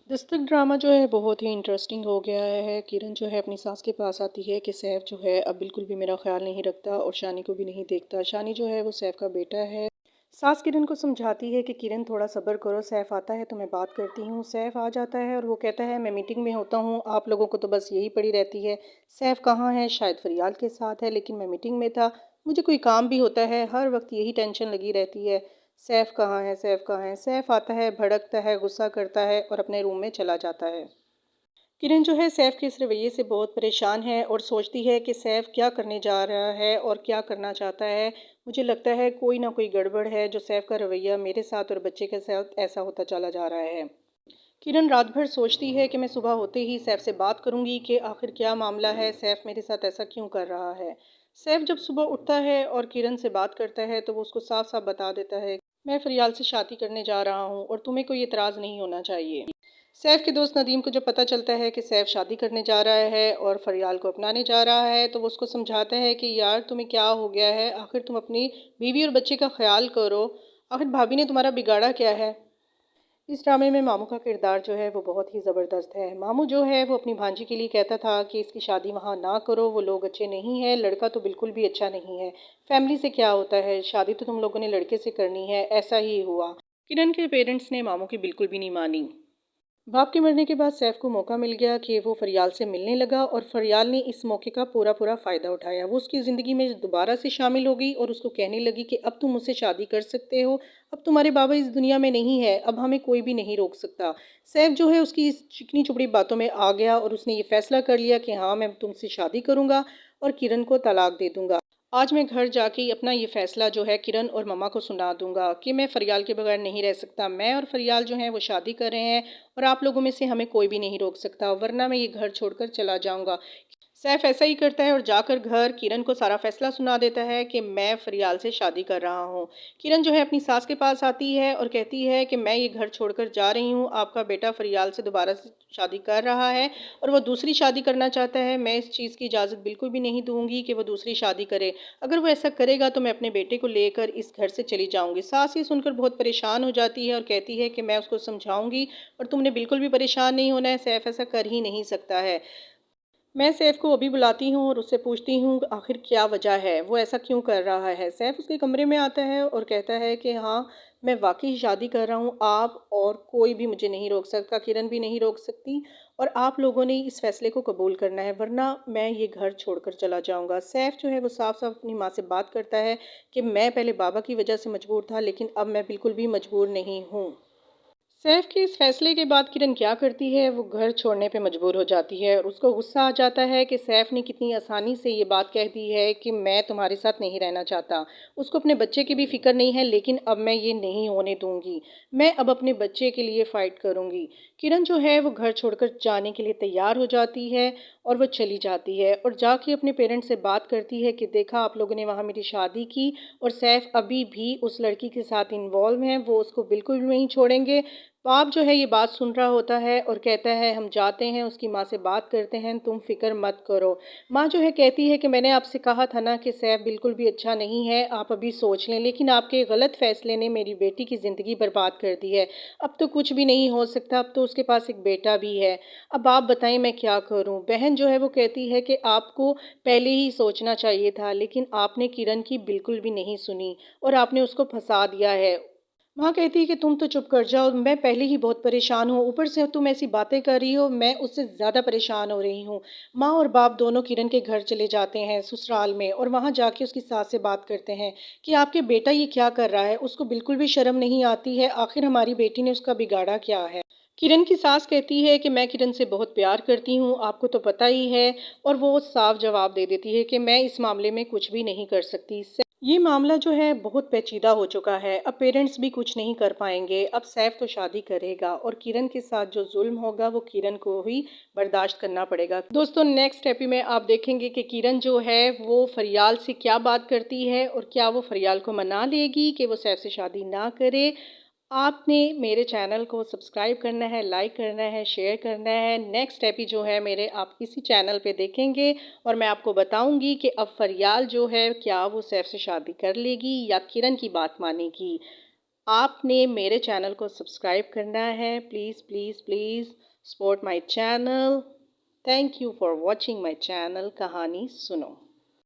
Dastak drama जो है बहुत ही इंटरेस्टिंग हो गया है। किरण जो है अपनी सास के पास आती है कि सैफ जो है अब बिल्कुल भी मेरा ख्याल नहीं रखता और शानी को भी नहीं देखता। शानी जो है वो सैफ का बेटा है। सास किरण को समझाती है कि किरण थोड़ा सब्र करो, सैफ आता है तो मैं बात करती हूँ। सैफ आ जाता है और वो कहता है मैं मीटिंग में होता हूँ, आप लोगों को तो बस यही पड़ी रहती है। सैफ कहाँ है? शायद फरियाल के साथ है, लेकिन मैं मीटिंग में था, मुझे कोई काम भी होता है, हर वक्त यही टेंशन लगी रहती है। सैफ कहाँ है? सैफ कहाँ है? सैफ आता है, भड़कता है, गुस्सा करता है और अपने रूम में चला जाता है। किरण जो है सैफ के इस रवैये से बहुत परेशान है और सोचती है कि सैफ क्या करने जा रहा है और क्या करना चाहता है। मुझे लगता है कोई ना कोई गड़बड़ है जो सैफ का रवैया मेरे साथ और बच्चे के साथ ऐसा होता चला जा रहा है। किरण रात भर सोचती है कि मैं सुबह होते ही सैफ से बात करूंगी कि आखिर क्या मामला है, सैफ मेरे साथ ऐसा क्यों कर रहा है। सैफ जब सुबह उठता है और किरण से बात करता है तो वो उसको साफ साफ बता देता है, मैं फरियाल से शादी करने जा रहा हूँ और तुम्हें कोई इतराज़ नहीं होना चाहिए। सैफ के दोस्त नदीम को जब पता चलता है कि सैफ शादी करने जा रहा है और फरियाल को अपनाने जा रहा है तो वो उसको समझाता है कि यार तुम्हें क्या हो गया है, आखिर तुम अपनी बीवी और बच्चे का ख्याल करो, आखिर भाभी ने तुम्हारा बिगाड़ा क्या है। इस ड्रामे में मामू का किरदार जो है वो बहुत ही ज़बरदस्त है। मामू जो है वो अपनी भांजी के लिए कहता था कि इसकी शादी वहाँ ना करो, वो लोग अच्छे नहीं हैं, लड़का तो बिल्कुल भी अच्छा नहीं है। फैमिली से क्या होता है, शादी तो तुम लोगों ने लड़के से करनी है, ऐसा ही हुआ। किरण के पेरेंट्स ने मामू की बिल्कुल भी नहीं मानी। बाप के मरने के बाद सैफ को मौका मिल गया कि वो फरियाल से मिलने लगा और फरियाल ने इस मौके का पूरा पूरा फ़ायदा उठाया। वो उसकी ज़िंदगी में दोबारा से शामिल हो गई और उसको कहने लगी कि अब तुम मुझसे शादी कर सकते हो, अब तुम्हारे बाबा इस दुनिया में नहीं है, अब हमें कोई भी नहीं रोक सकता। सैफ जो है उसकी इस चिकनी चुपड़ी बातों में आ गया और उसने ये फैसला कर लिया कि हाँ, मैं तुमसे शादी करूंगा और किरण को तलाक दे दूंगा। आज मैं घर जाके ही अपना ये फैसला जो है किरण और मम्मा को सुना दूंगा कि मैं फरियाल के बगैर नहीं रह सकता। मैं और फरियाल जो हैं वो शादी कर रहे हैं और आप लोगों में से हमें कोई भी नहीं रोक सकता, वरना मैं ये घर छोड़कर चला जाऊंगा। सैफ ऐसा ही करता है और जाकर घर किरण को सारा फैसला सुना देता है कि मैं फरियाल से शादी कर रहा हूँ। किरण जो है अपनी सास के पास आती है और कहती है कि मैं ये घर छोड़कर जा रही हूँ, आपका बेटा फरियाल से दोबारा से शादी कर रहा है और वो दूसरी शादी करना चाहता है। मैं इस चीज़ की इजाज़त बिल्कुल भी नहीं दूंगी कि वो दूसरी शादी करे। अगर वो ऐसा करेगा तो मैं अपने बेटे को लेकर इस घर से चली जाऊंगी। सास ये सुनकर बहुत परेशान हो जाती है और कहती है कि मैं उसको समझाऊंगी और तुमने बिल्कुल भी परेशान नहीं होना है, सैफ ऐसा कर ही नहीं सकता है। मैं सैफ को अभी बुलाती हूँ और उससे पूछती हूँ आखिर क्या वजह है, वो ऐसा क्यों कर रहा है। सैफ उसके कमरे में आता है और कहता है कि हाँ, मैं वाकई शादी कर रहा हूँ, आप और कोई भी मुझे नहीं रोक सकता, किरण भी नहीं रोक सकती और आप लोगों ने इस फैसले को कबूल करना है, वरना मैं ये घर छोड़कर चला जाऊंगा। सैफ जो है वो साफ साफ अपनी माँ से बात करता है कि मैं पहले बाबा की वजह से मजबूर था, लेकिन अब मैं बिल्कुल भी मजबूर नहीं हूँ। सैफ के इस फैसले के बाद किरण क्या करती है, वो घर छोड़ने पे मजबूर हो जाती है और उसको गुस्सा आ जाता है कि सैफ ने कितनी आसानी से ये बात कह दी है कि मैं तुम्हारे साथ नहीं रहना चाहता। उसको अपने बच्चे की भी फिक्र नहीं है, लेकिन अब मैं ये नहीं होने दूंगी। मैं अब अपने बच्चे के लिए फ़ाइट करूंगी। किरण जो है वो घर छोड़कर जाने के लिए तैयार हो जाती है और वो चली जाती है और जाके अपने पेरेंट्स से बात करती है कि देखा, आप लोगों ने वहाँ मेरी शादी की और सैफ अभी भी उस लड़की के साथ इन्वॉल्व हैं, वो उसको बिल्कुल भी नहीं छोड़ेंगे। बाप जो है ये बात सुन रहा होता है और कहता है हम जाते हैं उसकी माँ से बात करते हैं, तुम फिक्र मत करो। माँ जो है कहती है कि मैंने आपसे कहा था ना कि सैफ बिल्कुल भी अच्छा नहीं है, आप अभी सोच लें, लेकिन आपके गलत फैसले ने मेरी बेटी की ज़िंदगी बर्बाद कर दी है। अब तो कुछ भी नहीं हो सकता, अब तो उसके पास एक बेटा भी है। अब आप बताएं मैं क्या करूं। बहन जो है वो कहती है कि आपको पहले ही सोचना चाहिए था, लेकिन आपने किरण की बिल्कुल भी नहीं सुनी और आपने उसको फंसा दिया है। माँ कहती है कि तुम तो चुप कर जाओ, मैं पहले ही बहुत परेशान हूँ, ऊपर से तुम ऐसी बातें कर रही हो, मैं उससे ज़्यादा परेशान हो रही हूँ। माँ और बाप दोनों किरण के घर चले जाते हैं ससुराल में और वहाँ जाके उसकी सास से बात करते हैं कि आपके बेटा ये क्या कर रहा है, उसको बिल्कुल भी शर्म नहीं आती है, आखिर हमारी बेटी ने उसका बिगाड़ा क्या है। किरण की सास कहती है कि मैं किरण से बहुत प्यार करती हूँ, आपको तो पता ही है, और वो साफ जवाब दे देती है कि मैं इस मामले में कुछ भी नहीं कर सकती। ये मामला जो है बहुत पेचीदा हो चुका है, अब पेरेंट्स भी कुछ नहीं कर पाएंगे। अब सैफ तो शादी करेगा और किरण के साथ जो जुल्म होगा वो किरण को ही बर्दाश्त करना पड़ेगा। दोस्तों, नेक्स्ट एपी में आप देखेंगे कि किरण जो है वो फरियाल से क्या बात करती है और क्या वो फरियाल को मना लेगी कि वो सैफ से शादी ना करे। आपने मेरे चैनल को सब्सक्राइब करना है, लाइक करना है, शेयर करना है। नेक्स्ट एपी जो है मेरे, आप इसी चैनल पे देखेंगे और मैं आपको बताऊंगी कि अब फरियाल जो है क्या वो सैफ से शादी कर लेगी या किरण की बात मानेगी। आपने मेरे चैनल को सब्सक्राइब करना है। Please please please support my channel. Thank you for watching my channel कहानी सुनो।